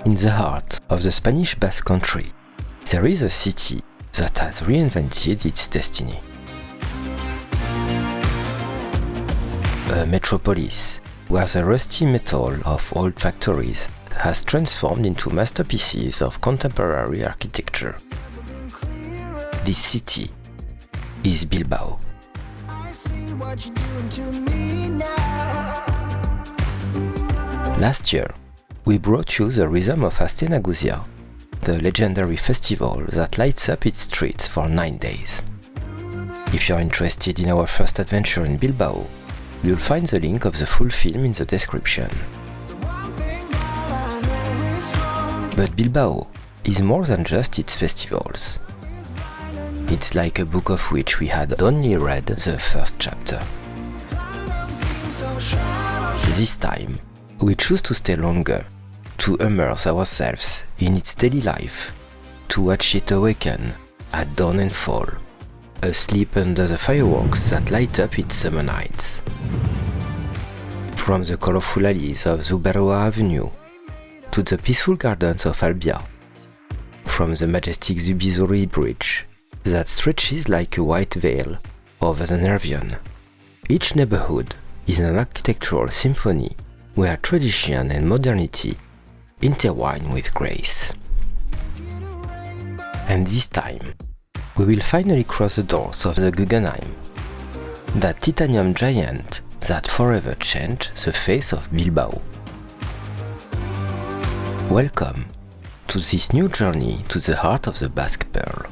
In the heart of the Spanish Basque Country, there is a city that has reinvented its destiny. A metropolis where the rusty metal of old factories has transformed into masterpieces of contemporary architecture. This city is Bilbao. Last year, we brought you the rhythm of Astenagusia, the legendary festival that lights up its streets for 9 days. If you're interested in our first adventure in Bilbao, you'll find the link of the full film in the description. But Bilbao is more than just its festivals. It's like a book of which we had only read the first chapter. This time, we choose to stay longer, to immerse ourselves in its daily life, to watch it awaken at dawn and fall, asleep under the fireworks that light up its summer nights. From the colorful alleys of Zubizuri Avenue to the peaceful gardens of Albia, from the majestic Zubizuri bridge that stretches like a white veil over the Nervion, each neighborhood is an architectural symphony where tradition and modernity intertwine with grace. And this time, we will finally cross the doors of the Guggenheim, that titanium giant that forever changed the face of Bilbao. Welcome to this new journey to the heart of the Basque Pearl.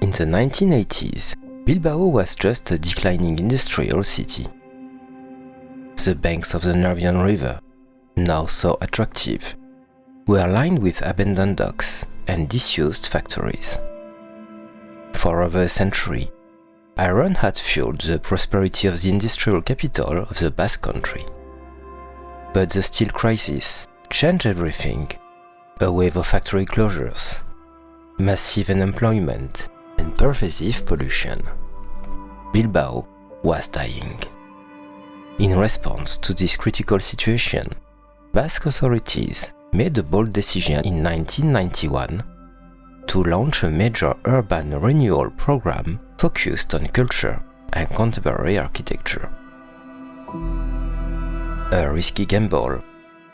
In the 1980s, Bilbao was just a declining industrial city. The banks of the Nervion River, now so attractive, were lined with abandoned docks and disused factories. For over a century, iron had fueled the prosperity of the industrial capital of the Basque Country. But the steel crisis changed everything. A wave of factory closures, massive unemployment, and pervasive pollution. Bilbao was dying. In response to this critical situation, Basque authorities made a bold decision in 1991 to launch a major urban renewal program focused on culture and contemporary architecture. A risky gamble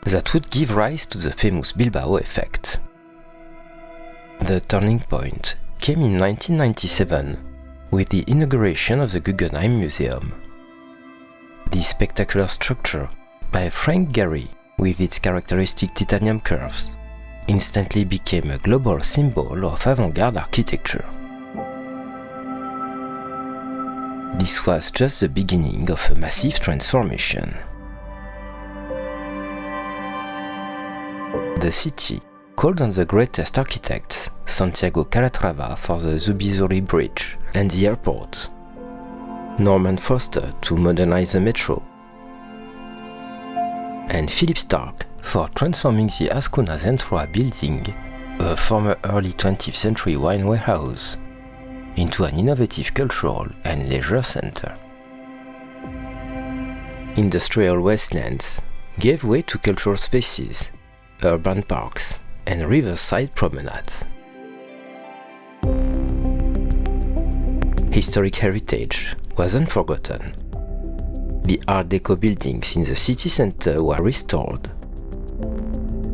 that would give rise to the famous Bilbao effect. The turning point came in 1997 with the inauguration of the Guggenheim Museum. This spectacular structure by Frank Gehry, with its characteristic titanium curves, instantly became a global symbol of avant-garde architecture. This was just the beginning of a massive transformation. The city called on the greatest architects, Santiago Calatrava for the Zubizuri bridge and the airport, Norman Foster to modernize the metro, and Philip Stark for transforming the Azcuna Zentroa building, a former early 20th century wine warehouse, into an innovative cultural and leisure center. Industrial wastelands gave way to cultural spaces, urban parks, and riverside promenades. Historic heritage was unforgotten. The Art Deco buildings in the city center were restored.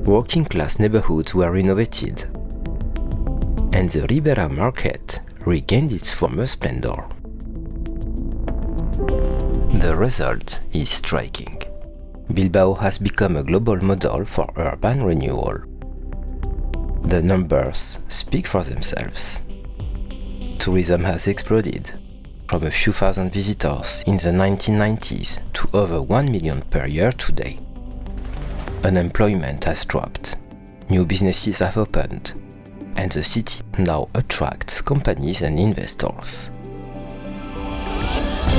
Working-class neighborhoods were renovated. And the Ribera market regained its former splendor. The result is striking. Bilbao has become a global model for urban renewal. The numbers speak for themselves. Tourism has exploded, from a few thousand visitors in the 1990s to over 1 million per year today. Unemployment has dropped, new businesses have opened, and the city now attracts companies and investors.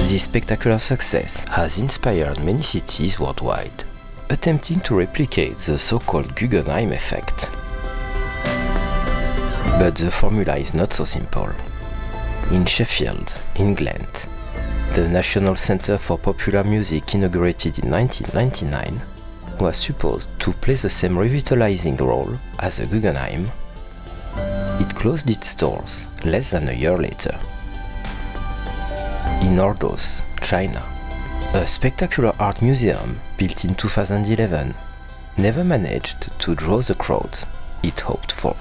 This spectacular success has inspired many cities worldwide, attempting to replicate the so-called Guggenheim effect. But the formula is not so simple. In Sheffield, England, the National Centre for Popular Music, inaugurated in 1999, was supposed to play the same revitalizing role as the Guggenheim. It closed its doors less than a year later. In Ordos, China, a spectacular art museum built in 2011 never managed to draw the crowds it hoped for.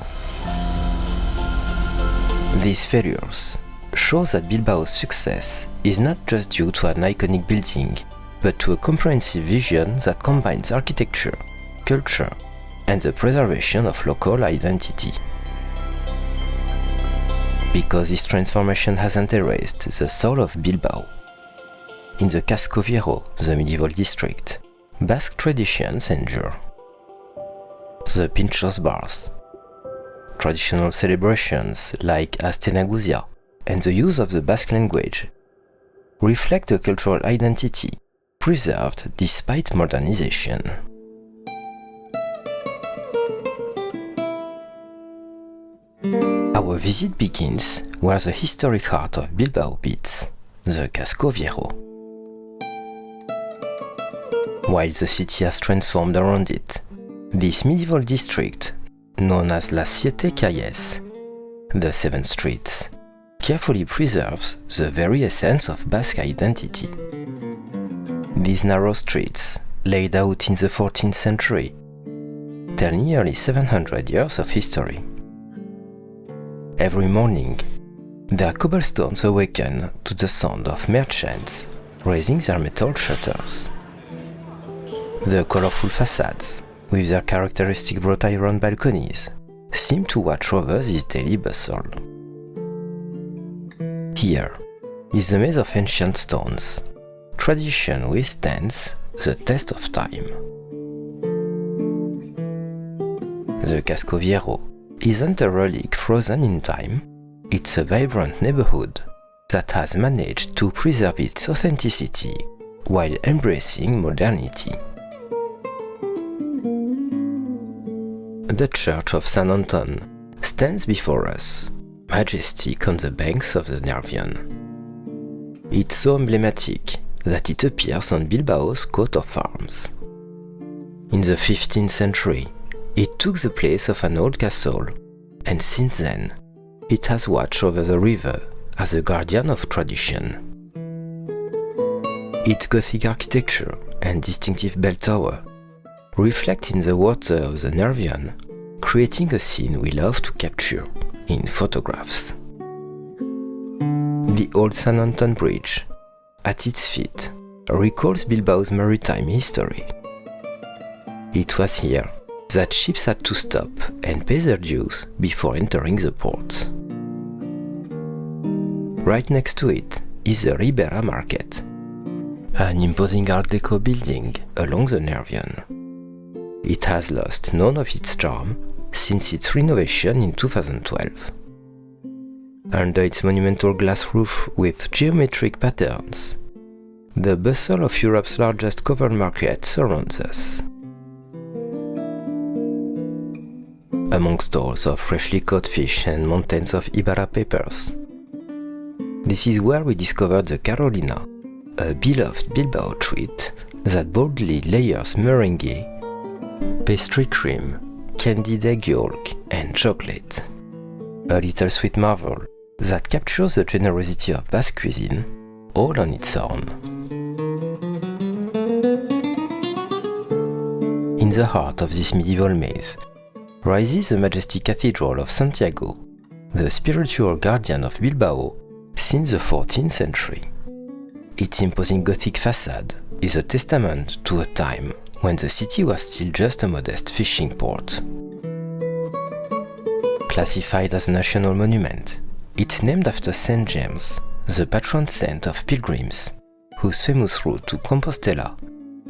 These failures show that Bilbao's success is not just due to an iconic building, but to a comprehensive vision that combines architecture, culture, and the preservation of local identity. Because this transformation hasn't erased the soul of Bilbao. In the Casco Viejo, the medieval district, Basque traditions endure. The pintxos bars, traditional celebrations like Astenaguzia, and the use of the Basque language reflect a cultural identity preserved despite modernization. Our visit begins where the historic heart of Bilbao beats, the Casco Viejo. While the city has transformed around it, this medieval district, known as La Siete Calles, the Seven Streets, carefully preserves the very essence of Basque identity. These narrow streets, laid out in the 14th century, tell nearly 700 years of history. Every morning, their cobblestones awaken to the sound of merchants raising their metal shutters. The colorful facades, with their characteristic wrought iron balconies, seem to watch over this daily bustle. Here is the maze of ancient stones. Tradition withstands the test of time. The Casco Viejo isn't a relic frozen in time, it's a vibrant neighborhood that has managed to preserve its authenticity while embracing modernity. The Church of St. Anton stands before us, majestic on the banks of the Nervion. It's so emblematic that it appears on Bilbao's coat of arms. In the 15th century, it took the place of an old castle, and since then, it has watched over the river as a guardian of tradition. Its Gothic architecture and distinctive bell tower reflect in the water of the Nervion, creating a scene we love to capture in photographs. The old St. Anton Bridge, at its feet, recalls Bilbao's maritime history. It was here that ships had to stop and pay their dues before entering the port. Right next to it is the Ribera Market, an imposing Art Deco building along the Nervion. It has lost none of its charm since its renovation in 2012. Under its monumental glass roof with geometric patterns, the bustle of Europe's largest covered market surrounds us. Among stores of freshly caught fish and mountains of Ibarra peppers, this is where we discovered the Carolina, a beloved Bilbao treat that boldly layers meringue, pastry cream, candied egg yolk, and chocolate. A little sweet marvel that captures the generosity of Basque cuisine all on its own. In the heart of this medieval maze rises the majestic Cathedral of Santiago, the spiritual guardian of Bilbao since the 14th century. Its imposing Gothic facade is a testament to a time when the city was still just a modest fishing port. Classified as a national monument, it's named after St. James, the patron saint of pilgrims, whose famous route to Compostela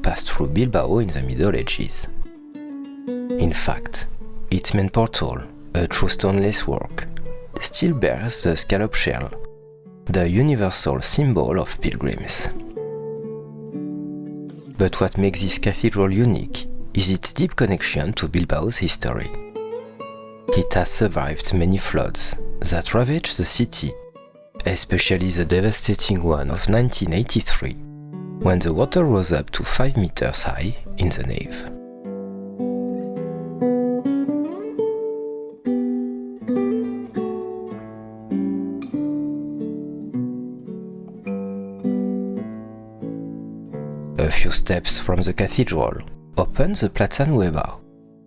passed through Bilbao in the Middle Ages. In fact, its main portal, a true stone lacework, still bears the scallop shell, the universal symbol of pilgrims. But what makes this cathedral unique is its deep connection to Bilbao's history. It has survived many floods that ravaged the city, especially the devastating one of 1983, when the water rose up to 5 meters high in the nave. A few steps from the cathedral opens the Plaza Nueva,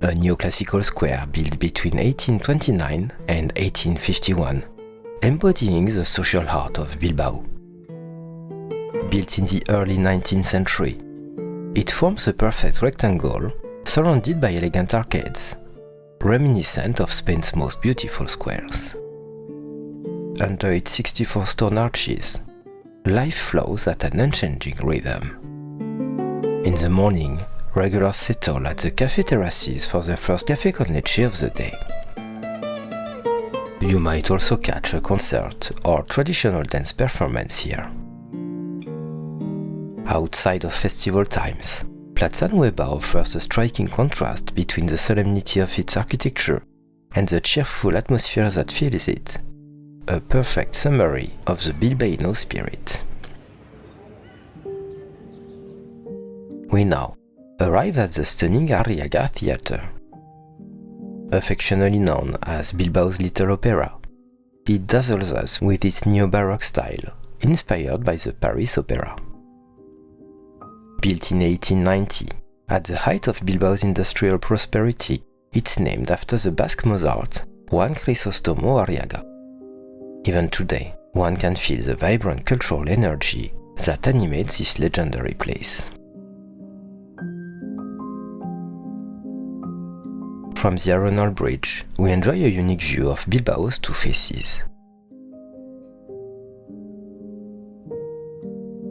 a neoclassical square built between 1829 and 1851, embodying the social heart of Bilbao. Built in the early 19th century, it forms a perfect rectangle surrounded by elegant arcades, reminiscent of Spain's most beautiful squares. Under its 64 stone arches, life flows at an unchanging rhythm. In the morning, regulars settle at the cafe terraces for their first café con leche of the day. You might also catch a concert or traditional dance performance here. Outside of festival times, Plaza Nueva offers a striking contrast between the solemnity of its architecture and the cheerful atmosphere that fills it, a perfect summary of the Bilbaíno spirit. We now arrive at the stunning Arriaga Theatre. Affectionately known as Bilbao's Little Opera, it dazzles us with its neo-Baroque style, inspired by the Paris Opera. Built in 1890, at the height of Bilbao's industrial prosperity, it's named after the Basque Mozart, Juan Crisóstomo Arriaga. Even today, one can feel the vibrant cultural energy that animates this legendary place. From the Arenal Bridge, we enjoy a unique view of Bilbao's two faces.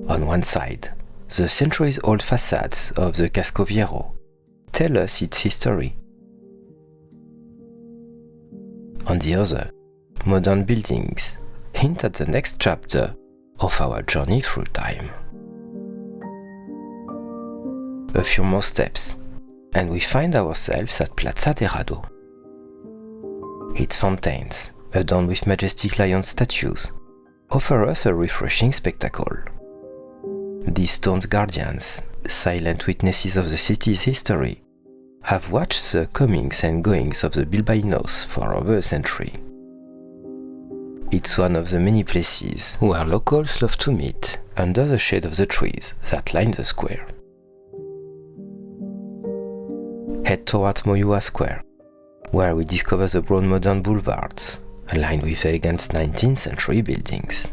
On one side, the centuries-old facades of the Casco Viejo tell us its history. On the other, modern buildings hint at the next chapter of our journey through time. A few more steps, and we find ourselves at Plaza de Rado. Its fountains, adorned with majestic lion statues, offer us a refreshing spectacle. These stone guardians, silent witnesses of the city's history, have watched the comings and goings of the Bilbaínos for over a century. It's one of the many places where locals love to meet under the shade of the trees that line the square. Head towards Moyua Square, where we discover the broad modern boulevards, lined with elegant 19th century buildings.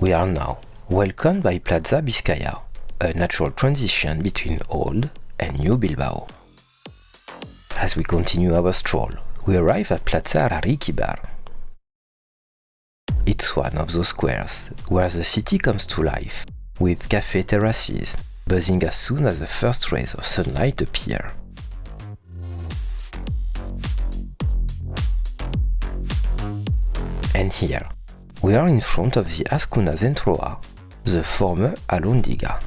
We are now welcomed by Plaza Bizkaia, a natural transition between old and new Bilbao. As we continue our stroll, we arrive at Plaza Arriquibar. It's one of those squares where the city comes to life, with cafe terraces buzzing as soon as the first rays of sunlight appear. And here, we are in front of the Azkuna Zentroa, the former Alhóndiga.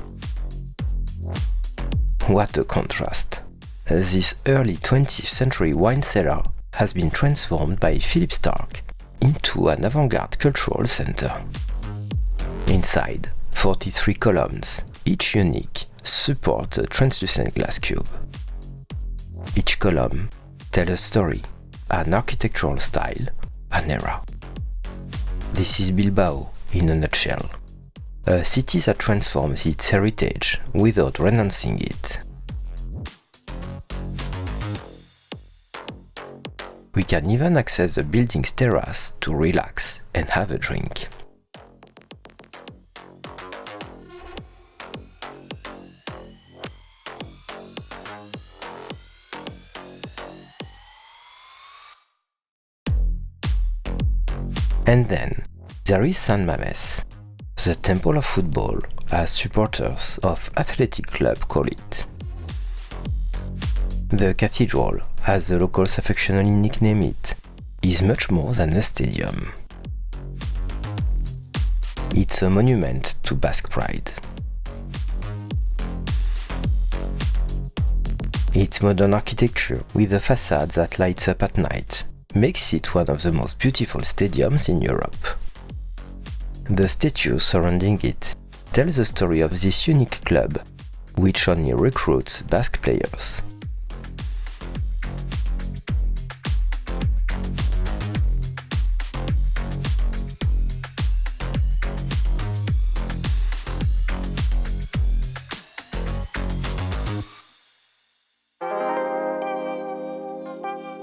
What a contrast! This early 20th century wine cellar has been transformed by Philip Stark into an avant-garde cultural center. Inside, 43 columns, each unique, support a translucent glass cube. Each column tells a story, an architectural style, an era. This is Bilbao in a nutshell. A city that transforms its heritage without renouncing it. We can even access the building's terrace to relax and have a drink. And then, There is San Mamés, the temple of football, as supporters of athletic club call it. The cathedral, as the locals affectionately nickname it, is much more than a stadium. It's a monument to Basque pride. Its modern architecture, with a facade that lights up at night, makes it one of the most beautiful stadiums in Europe. The statue surrounding it tells the story of this unique club, which only recruits Basque players.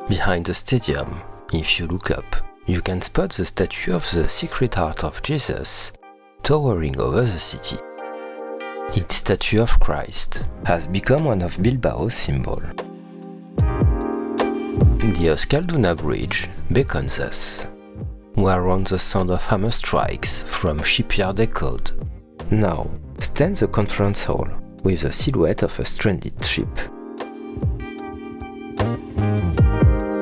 Behind the stadium, if you look up, you can spot the statue of the Sacred Heart of Jesus towering over the city. Its statue of Christ has become one of Bilbao's symbols. The Euskalduna Bridge beckons us. We are on the sound of hammer strikes from shipyard echoed. Now stands the conference hall with the silhouette of a stranded ship.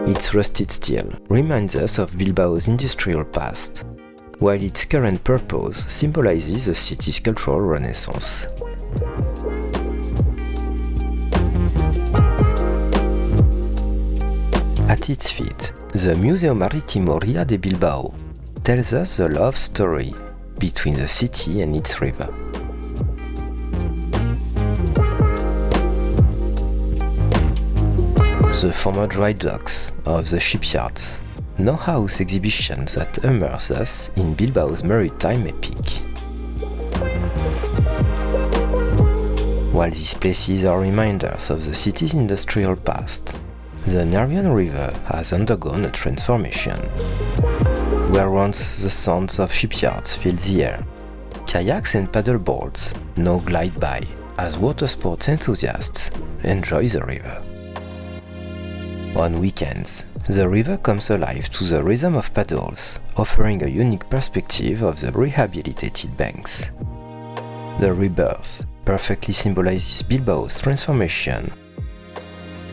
Its rusted steel reminds us of Bilbao's industrial past, while its current purpose symbolizes the city's cultural renaissance. At its feet, the Museo Marítimo Ría de Bilbao tells us the love story between the city and its river. The former dry docks of the shipyards now house exhibitions that immerse us in Bilbao's maritime epic. While these places are reminders of the city's industrial past, the Nervion River has undergone a transformation. Where once the sounds of shipyards filled the air, kayaks and paddleboards now glide by as water sports enthusiasts enjoy the river. On weekends, the river comes alive to the rhythm of paddles, offering a unique perspective of the rehabilitated banks. The rebirth perfectly symbolizes Bilbao's transformation.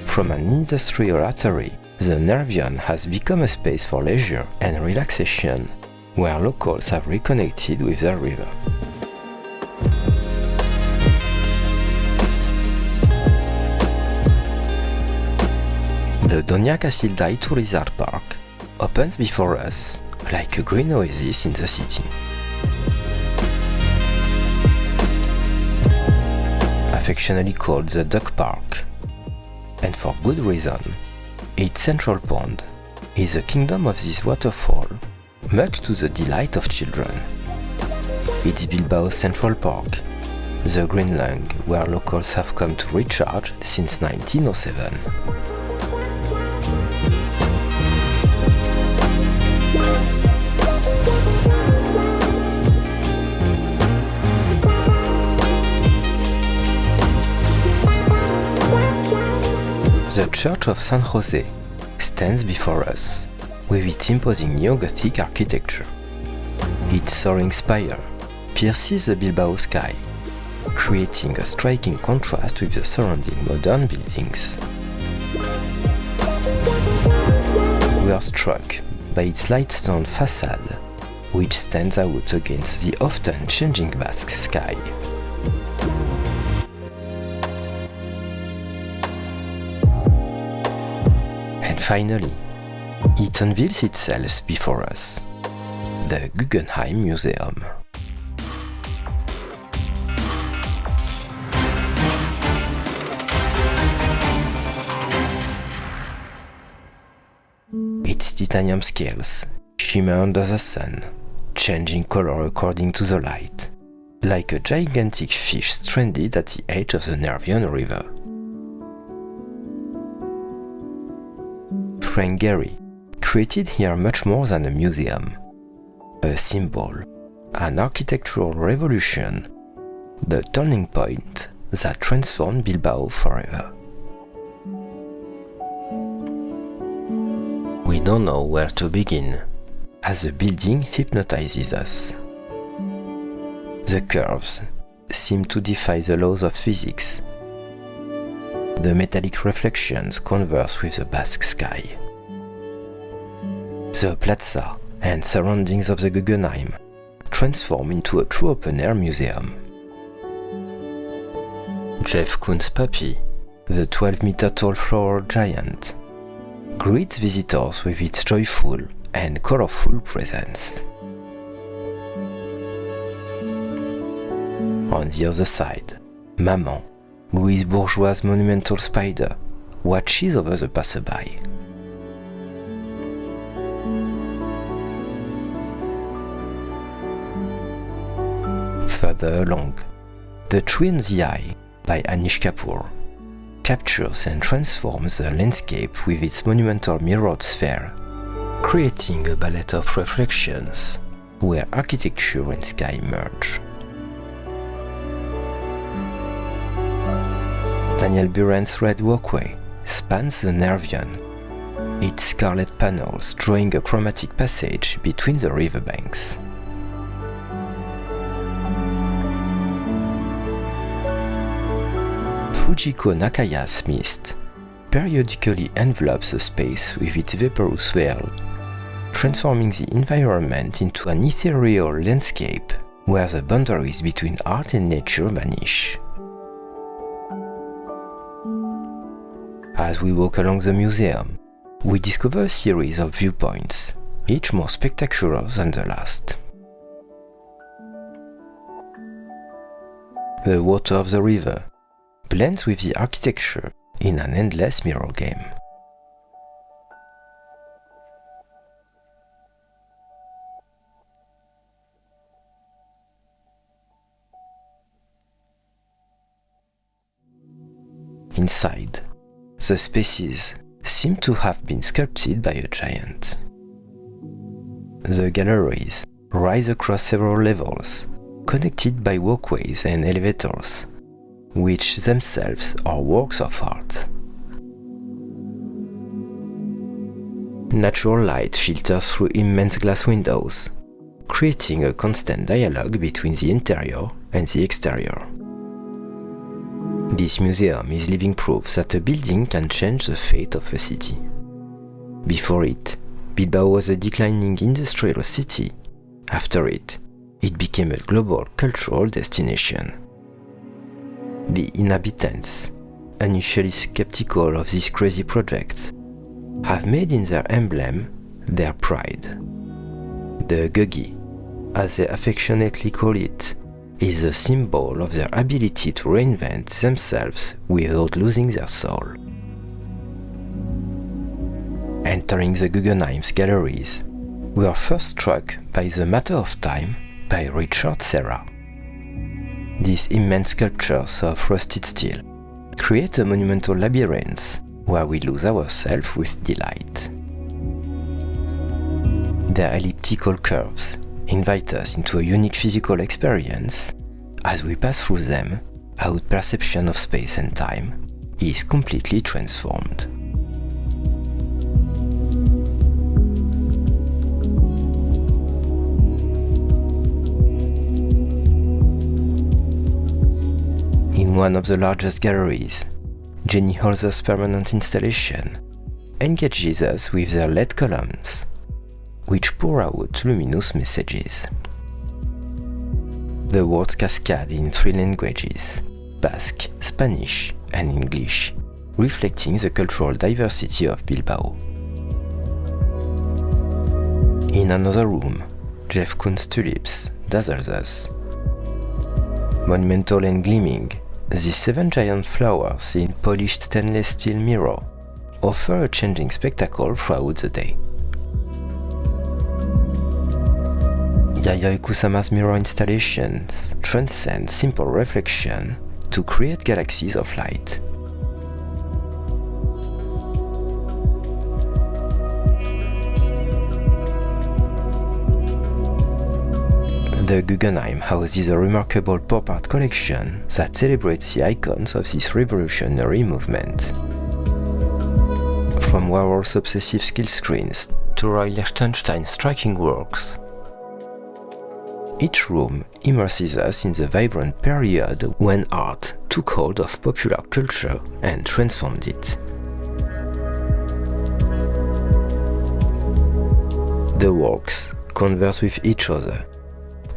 From an industrial artery, the Nervion has become a space for leisure and relaxation, where locals have reconnected with their river. The Doña Casilda Iturrizar Park opens before us like a green oasis in the city. Affectionately called the Duck Park, and for good reason, its central pond is a kingdom of this waterfall, much to the delight of children. It's Bilbao's Central Park, the green lung where locals have come to recharge since 1907. The Church of San Jose stands before us, with its imposing neo-Gothic architecture. Its soaring spire pierces the Bilbao sky, creating a striking contrast with the surrounding modern buildings. We are struck by its light stone facade, which stands out against the often changing Basque sky. And finally, it unveils itself before us, the Guggenheim Museum. Its titanium scales shimmer under the sun, changing color according to the light, like a gigantic fish stranded at the edge of the Nervion River. Frank Gehry created here much more than a museum, a symbol, an architectural revolution, the turning point that transformed Bilbao forever. We don't know where to begin, as the building hypnotizes us. The curves seem to defy the laws of physics. The metallic reflections converse with the Basque sky. The plaza and surroundings of the Guggenheim transform into a true open-air museum. Jeff Koons' puppy, the 12-meter-tall floral giant, greets visitors with its joyful and colorful presence. On the other side, Maman, Louise Bourgeois' monumental spider, watches over the passerby. Further along, The Tree in the Eye by Anish Kapoor captures and transforms the landscape with its monumental mirrored sphere, creating a ballet of reflections where architecture and sky merge. Daniel Buren's Red Walkway spans the Nervion, its scarlet panels drawing a chromatic passage between the riverbanks. Fujiko Nakaya's mist periodically envelopes the space with its vaporous veil, transforming the environment into an ethereal landscape where the boundaries between art and nature vanish. As we walk along the museum, we discover a series of viewpoints, each more spectacular than the last. The water of the river blends with the architecture in an endless mirror game. Inside, the spaces seem to have been sculpted by a giant. The galleries rise across several levels, connected by walkways and elevators, which themselves are works of art. Natural light filters through immense glass windows, creating a constant dialogue between the interior and the exterior. This museum is living proof that a building can change the fate of a city. Before it, Bilbao was a declining industrial city. After it, it became a global cultural destination. The inhabitants, initially skeptical of this crazy project, have made in their emblem their pride. The Guggi, as they affectionately call it, is a symbol of their ability to reinvent themselves without losing their soul. Entering the Guggenheim's galleries, we are first struck by The Matter of Time by Richard Serra. These immense sculptures of rusted steel create a monumental labyrinth where we lose ourselves with delight. Their elliptical curves invite us into a unique physical experience. As we pass through them, our perception of space and time is completely transformed. In one of the largest galleries, Jenny Holzer's permanent installation engages us with their LED columns, which pour out luminous messages. The words cascade in 3 languages, Basque, Spanish, and English, reflecting the cultural diversity of Bilbao. In another room, Jeff Koons' tulips dazzles us. Monumental and gleaming, these 7 giant flowers in polished stainless steel mirror offer a changing spectacle throughout the day. Yayoi Kusama's mirror installations transcend simple reflection to create galaxies of light. The Guggenheim houses a remarkable pop art collection that celebrates the icons of this revolutionary movement. From Warhol's obsessive skill screens to Roy Lichtenstein's striking works. Each room immerses us in the vibrant period when art took hold of popular culture and transformed it. The works converse with each other,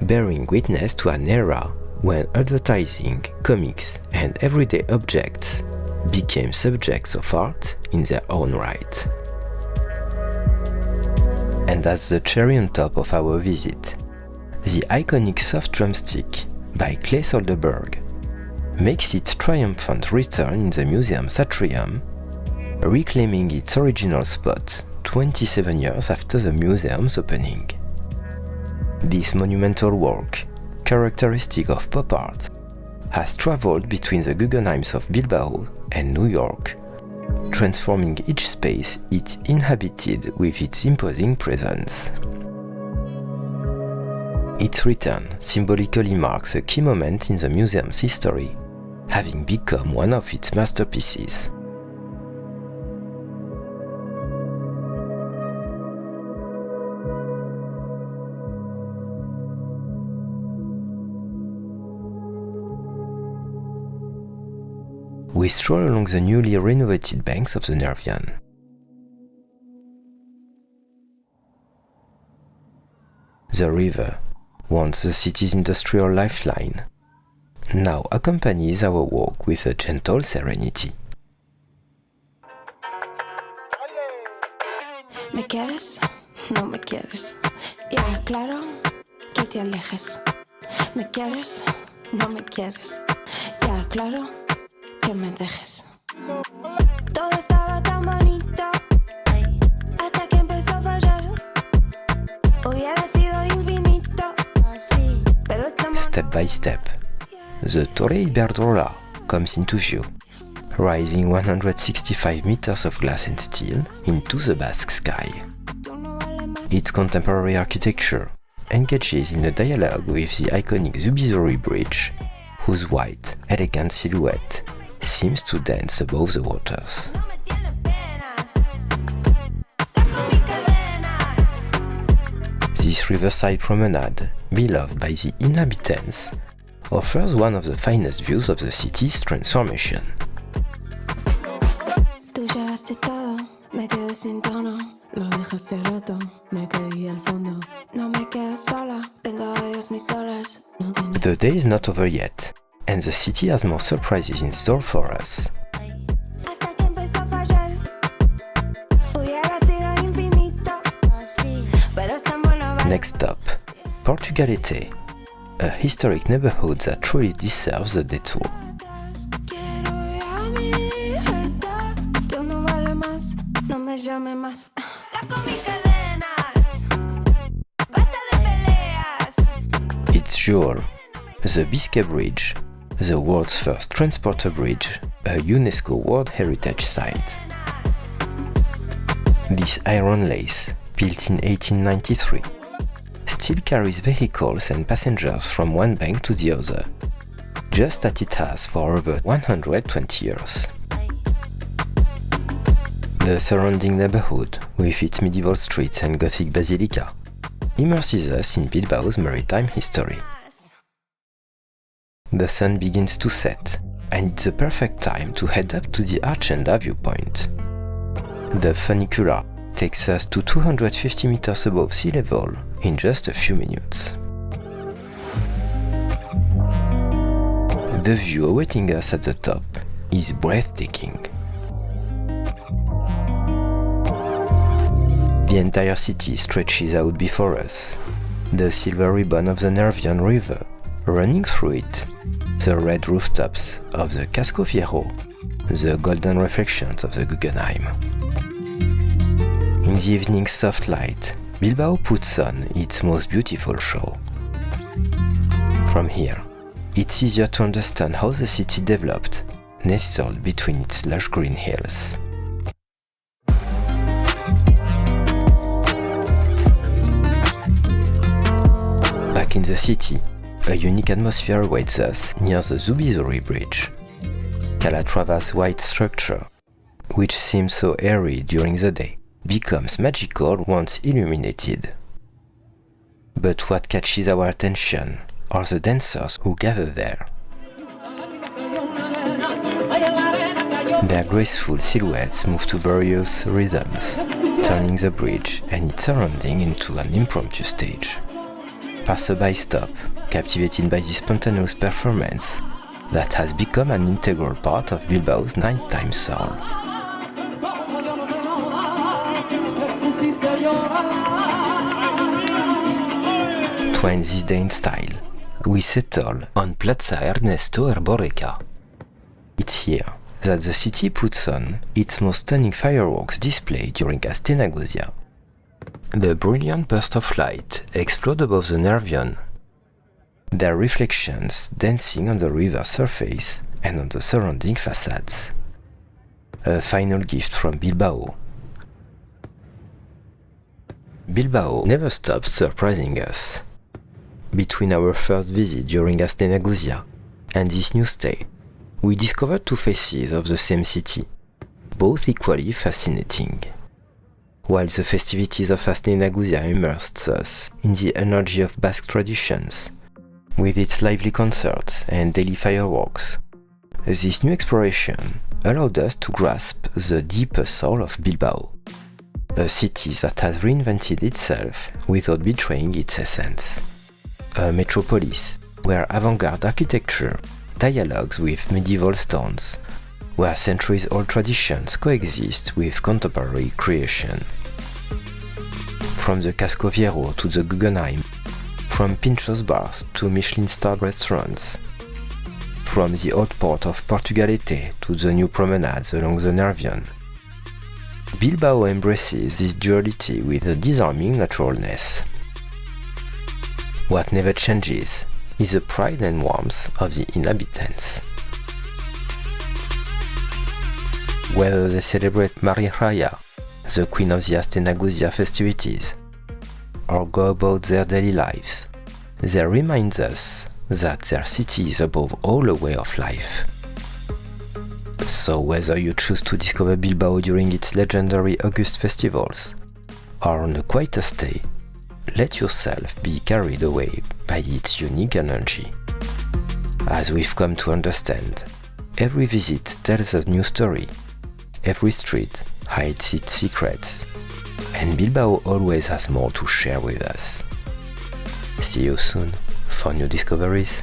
bearing witness to an era when advertising, comics, and everyday objects became subjects of art in their own right. And as the cherry on top of our visit, the iconic soft drumstick by Clay Soderbergh makes its triumphant return in the museum's atrium, reclaiming its original spot 27 years after the museum's opening. This monumental work, characteristic of pop art, has traveled between the Guggenheims of Bilbao and New York, transforming each space it inhabited with its imposing presence. Its return symbolically marks a key moment in the museum's history, having become one of its masterpieces. We stroll along the newly renovated banks of the Nervion. The river, once the city's industrial lifeline, now accompanies our walk with a gentle serenity. ¿Me quieres? No me quieres. Ya, claro, que te alejes. ¿Me quieres? No me quieres. Ya, claro, que me dejes. Todo estaba tan bonito hasta que empezó a fallar. Hubiera sido infinito, pero estamos... Step by step, the Torre Iberdrola comes into view, rising 165 meters of glass and steel into the Basque sky. Its contemporary architecture engages in a dialogue with the iconic Zubizuri bridge, whose white, elegant silhouette seems to dance above the waters. This riverside promenade, beloved by the inhabitants, offers one of the finest views of the city's transformation. Tú llevaste todo, me quedé sin tono. Lo dejaste roto, me quedé al fondo. No me quedo sola, tengo a Dios mis horas. The day is not over yet, and the city has more surprises in store for us. Hasta que empezó a fallar. Hubiera sido infinito, pero es tan bueno. Next stop, Portugalete, a historic neighborhood that truly deserves the detour. Quiero ir a mi libertad. Tú no vales más, no me llames más. Saco mis cadenas, basta de peleas. Its jewel, the Basque Bridge, the world's first transporter bridge, a UNESCO World Heritage Site. This iron lace, built in 1893, still carries vehicles and passengers from one bank to the other, just as it has for over 120 years. The surrounding neighborhood, with its medieval streets and Gothic basilica, immerses us in Bilbao's maritime history. The sun begins to set, and it's the perfect time to head up to the Archenda viewpoint. The funicular takes us to 250 meters above sea level in just a few minutes. The view awaiting us at the top is breathtaking. The entire city stretches out before us, the silver ribbon of the Nervion River running through it, the red rooftops of the Casco Viejo, the golden reflections of the Guggenheim. In the evening's soft light, Bilbao puts on its most beautiful show. From here, it's easier to understand how the city developed, nestled between its lush green hills. Back in the city, a unique atmosphere awaits us near the Zubizuri bridge, Calatrava's white structure, which seems so airy during the day, becomes magical once illuminated. But what catches our attention are the dancers who gather there. Their graceful silhouettes move to various rhythms, turning the bridge and its surrounding into an impromptu stage. Passerby stop, captivated by this spontaneous performance that has become an integral part of Bilbao's nighttime soul. To end this day in style, we settle on Plaza Ernesto Erboreka. It's here that the city puts on its most stunning fireworks display during Astenagozia. The brilliant bursts of light explode above the Nervion, their reflections dancing on the river surface and on the surrounding facades. A final gift from Bilbao. Bilbao never stops surprising us. Between our first visit during Astenagozia and this new stay, we discovered two faces of the same city, both equally fascinating. While the festivities of Astenagozia immersed us in the energy of Basque traditions, with its lively concerts and daily fireworks, this new exploration allowed us to grasp the deeper soul of Bilbao, a city that has reinvented itself without betraying its essence. A metropolis where avant-garde architecture dialogues with medieval stones, where centuries-old traditions coexist with contemporary creation. From the Casco Viejo to the Guggenheim, from pintxos bars to Michelin-starred restaurants, from the old port of Portugalete to the new promenades along the Nervion, Bilbao embraces this duality with a disarming naturalness. What never changes is the pride and warmth of the inhabitants. Whether they celebrate Maria Raya, the queen of the Astenagozia festivities, or go about their daily lives, they remind us that their city is above all a way of life. So whether you choose to discover Bilbao during its legendary August festivals, or on a quieter stay, let yourself be carried away by its unique energy. As we've come to understand, every visit tells a new story, every street hides its secrets, and Bilbao always has more to share with us. See you soon for new discoveries.